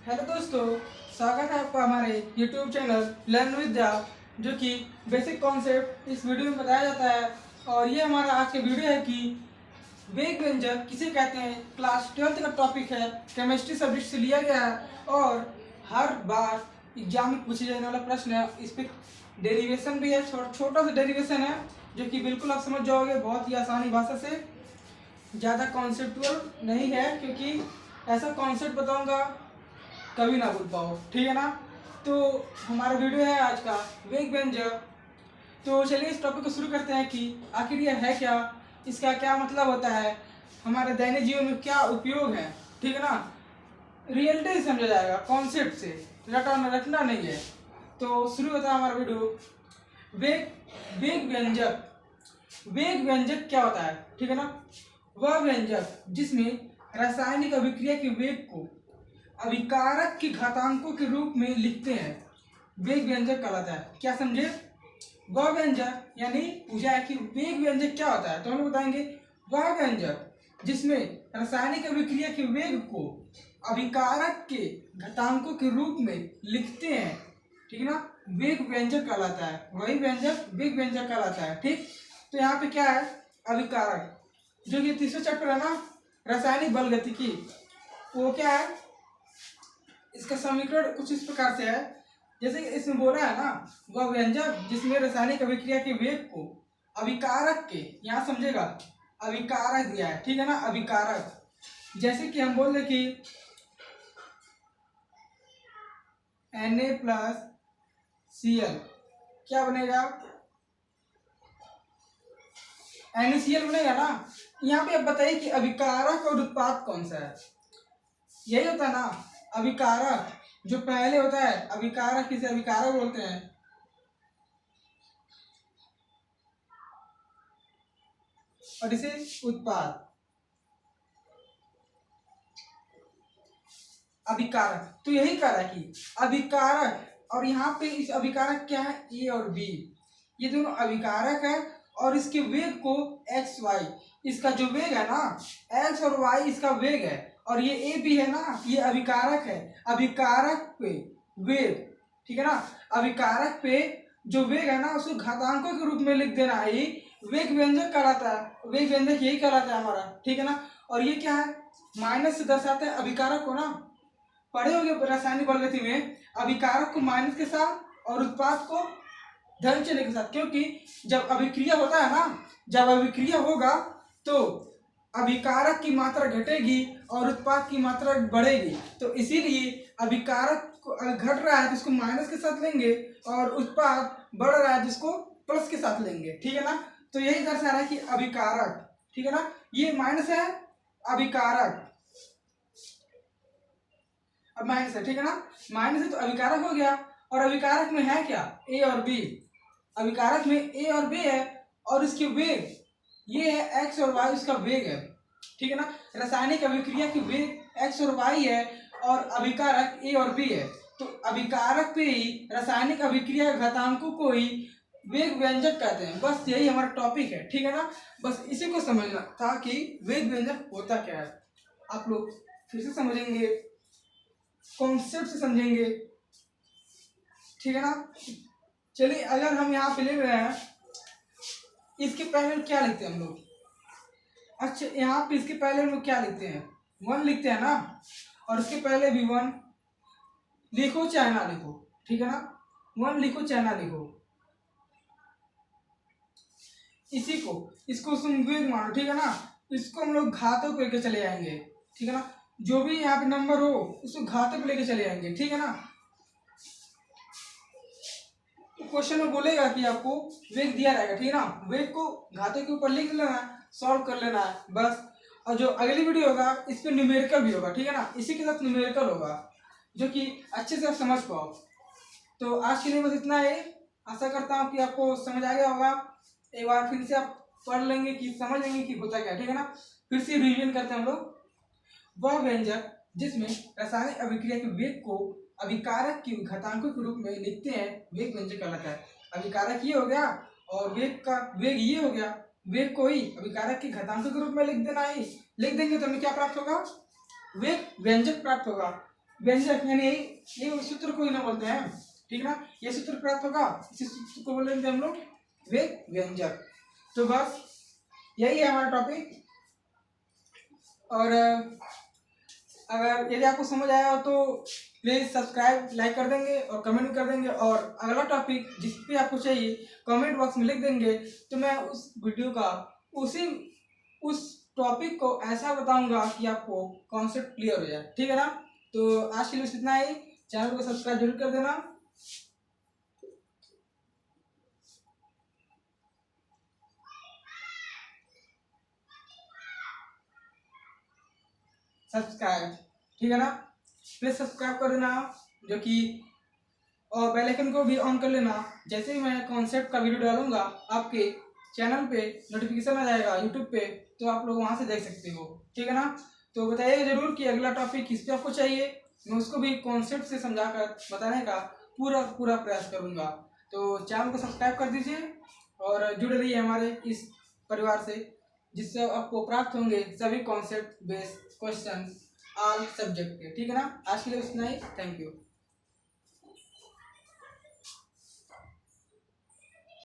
Hello दोस्तों, स्वागत है आपका हमारे YouTube चैनल लर्न विद्या, जो कि बेसिक कॉन्सेप्ट इस वीडियो में बताया जाता है। और ये हमारा आज का वीडियो है कि वेग व्यंजक किसे कहते हैं। क्लास 12th का टॉपिक है, केमिस्ट्री सब्जेक्ट से लिया गया है और हर बार एग्जाम में पूछे जाने वाला प्रश्न है। इस पर डेरिवेशन भी है, छोटा सा डेरिवेशन है जो कि बिल्कुल आप समझ जाओगे बहुत ही आसानी भाषा से। ज़्यादा कॉन्सेप्टुअल नहीं है, क्योंकि ऐसा कॉन्सेप्ट बताऊंगा कभी ना भूल पाओ, ठीक है ना। तो हमारा वीडियो है आज का वेग व्यंजक। तो चलिए इस टॉपिक को शुरू करते हैं कि आखिर यह है क्या, इसका क्या मतलब होता है, हमारे दैनिक जीवन में क्या उपयोग है, ठीक है ना। रियलिटी से समझा जाएगा, कॉन्सेप्ट से, रटना नहीं है। तो शुरू होता है हमारा वीडियो। वेग वेग व्यंजक। वेग व्यंजक क्या होता है, ठीक है ना। वह व्यंजक जिसमें रासायनिक अभिक्रिया के वेग को अभिकारक के घातांकों के रूप में लिखते हैं, वेग व्यंजक कहलाता है। क्या समझे? वह व्यंजक, यानी पूछा है कि वेग व्यंजक क्या होता है, तो हम बताएंगे वह व्यंजक जिसमें रासायनिक अभिक्रिया के वेग को अभिकारक के घातांकों के रूप में लिखते हैं, ठीक है ना, वेग व्यंजक कहलाता है। वही व्यंजक वेग व्यंजक कहलाता है, ठीक। तो यहाँ पे क्या है, अभिकारक, जो कि तीसरा चैप्टर है ना, रासायनिक बल गतिकी, वो क्या है, इसका समीकरण कुछ इस प्रकार से है। जैसे कि इसमें बोला है ना, वह व्यंजक जिसमें रासायनिक अभिक्रिया के वेग को अभिकारक के, यहाँ समझेगा, अभिकारक दिया है, ठीक है ना, अभिकारक। जैसे कि हम बोल रहे कि Na+Cl क्या बनेगा, NaCl बनेगा ना। यहाँ पे अब बताइए कि अभिकारक और उत्पाद कौन सा है। यही होता है ना, अभिकारक जो पहले होता है, अभिकारक किसे अभिकारक बोलते हैं, और इसे उत्पाद। अभिकारक तो यही कह रहा है कि अभिकारक, और यहाँ पे इस अभिकारक क्या है, ए और बी, ये दोनों अभिकारक है। और इसके वेग को एक्स वाई, इसका जो वेग है ना, एक्स और वाई इसका वेग है, और ये ए बी है ना, ये अभिकारक है। अभिकारक पे वेग, ठीक है ना, अभिकारक पे जो वेग है ना, उसको घातांकों के रूप में लिख देना है, वेग व्यंजक कहलाता है। वेग व्यंजक यही कहलाता है हमारा, ठीक है ना। और ये क्या है, माइनस से दर्शाते हैं अभिकारक को ना। पढ़े होंगे रासायनिक बल गति में, अभिकारक को माइनस के साथ और उत्पाद को धन चिन्ह के साथ, क्योंकि जब अभिक्रिया होता है ना, जब अभिक्रिया होगा तो अभिकारक की मात्रा घटेगी और उत्पाद की मात्रा बढ़ेगी। तो इसीलिए अभिकारक घट रहा है जिसको माइनस के साथ लेंगे, और उत्पाद बढ़ रहा है जिसको प्लस के साथ लेंगे, ठीक है ना। तो यही दर्शा रहा है कि अभिकारक, ठीक है ना, ये माइनस है, अभिकारक अब माइनस है, ठीक है ना, माइनस है तो अभिकारक हो गया। और अभिकारक में है क्या, ए और बी। अभिकारक में ए और बी है, और इसके वेग ये है एक्स और वाई, इसका वेग है, ठीक है ना। रासायनिक अभिक्रिया की वेग एक्स और वाई है, और अभिकारक ए और बी है। तो अभिकारक पे ही रासायनिक अभिक्रिया घातांकों को ही वेग व्यंजक कहते हैं। बस यही हमारा टॉपिक है, ठीक है ना। बस इसी को समझना था कि वेग व्यंजक होता क्या है। आप लोग फिर से समझेंगे, कॉन्सेप्ट से समझेंगे, ठीक है ना। चलिए अगर हम यहाँ पे ले रहे हैं, इसके पहले क्या लिखते हैं हम लोग, अच्छा यहाँ पे इसके पहले हम लोग क्या लिखते हैं, 1 लिखते हैं ना, और इसके पहले भी 1 लिखो चाहे ना लिखो, ठीक है ना, 1 लिखो चाहे ना लिखो। इसी को, इसको वेग मानो, ठीक है ना। इसको हम लोग घातक लेके चले जाएंगे, ठीक है ना। जो भी यहाँ पे नंबर हो उसको घातक लेके चले जाएंगे, ठीक है ना। क्वेश्चन में बोलेगा कि आपको वेग दिया रहेगा, ठीक है ना, वेग को घातों के ऊपर लिख लेना है, सॉल्व कर लेना है बस। और जो अगली वीडियो होगा इस पे न्यूमेरिकल भी होगा, ठीक है ना, इसी के साथ न्यूमेरिकल होगा, जो कि अच्छे से आप समझ पाओ। तो आज के लिए बस इतना ही, आशा करता हूँ कि आपको समझ आ गया होगा। एक बार फिर से आप पढ़ लेंगे कि समझ लेंगे कि होता क्या, ठीक है ना। फिर से रिविजन करते हैं हम लोग। वह व्यंजक जिसमें रासायनिक अभिक्रिया के वेग को अभिकारक के घातांकों के रूप में लिखते हैं, वेग व्यंजक कहलाता है। अभिकारक ये हो गया और वेग का वेग ये हो गया, वेग को ही अभिकारक के घातांकों के रूप में लिख देना ही, लिख देंगे तो हमें क्या प्राप्त होगा, वेग व्यंजक प्राप्त होगा। व्यंजक यानी ये सूत्र को ही ना बोलते हैं, ठीक है ना। ये सूत्र प्राप्त होगा, इसी सूत्र को बोलेंगे हम लोग वेग व्यंजक। तो बस यही है हमारा टॉपिक। और अगर यदि आपको समझ आया हो तो प्लीज़ सब्सक्राइब लाइक कर देंगे और कमेंट कर देंगे, और अगला टॉपिक जिस भी आपको चाहिए कमेंट बॉक्स में लिख देंगे, तो मैं उस वीडियो का उस टॉपिक को ऐसा बताऊंगा कि आपको कॉन्सेप्ट क्लियर हो जाए, ठीक है ना। तो आज के लिए बस इतना ही। चैनल को सब्सक्राइब जरूर कर देना। सब्सक्राइब, ठीक है ना, प्लीज सब्सक्राइब कर देना, जो कि और बेल आइकन को भी ऑन कर लेना। जैसे ही मैं कॉन्सेप्ट का वीडियो डालूंगा आपके चैनल पे नोटिफिकेशन आ जाएगा यूट्यूब पे, तो आप लोग वहां से देख सकते हो, ठीक है ना। तो बताइए जरूर कि अगला टॉपिक किस पे आपको चाहिए, मैं उसको भी कॉन्सेप्ट से समझाकर बताने का पूरा पूरा प्रयास करूंगा। तो चैनल को सब्सक्राइब कर दीजिए और जुड़े रहिए हमारे इस परिवार से, जिससे आपको प्राप्त होंगे सभी concept based question all subject के, ठीक है ना। आज के लिए इतना ही, थैंक यू।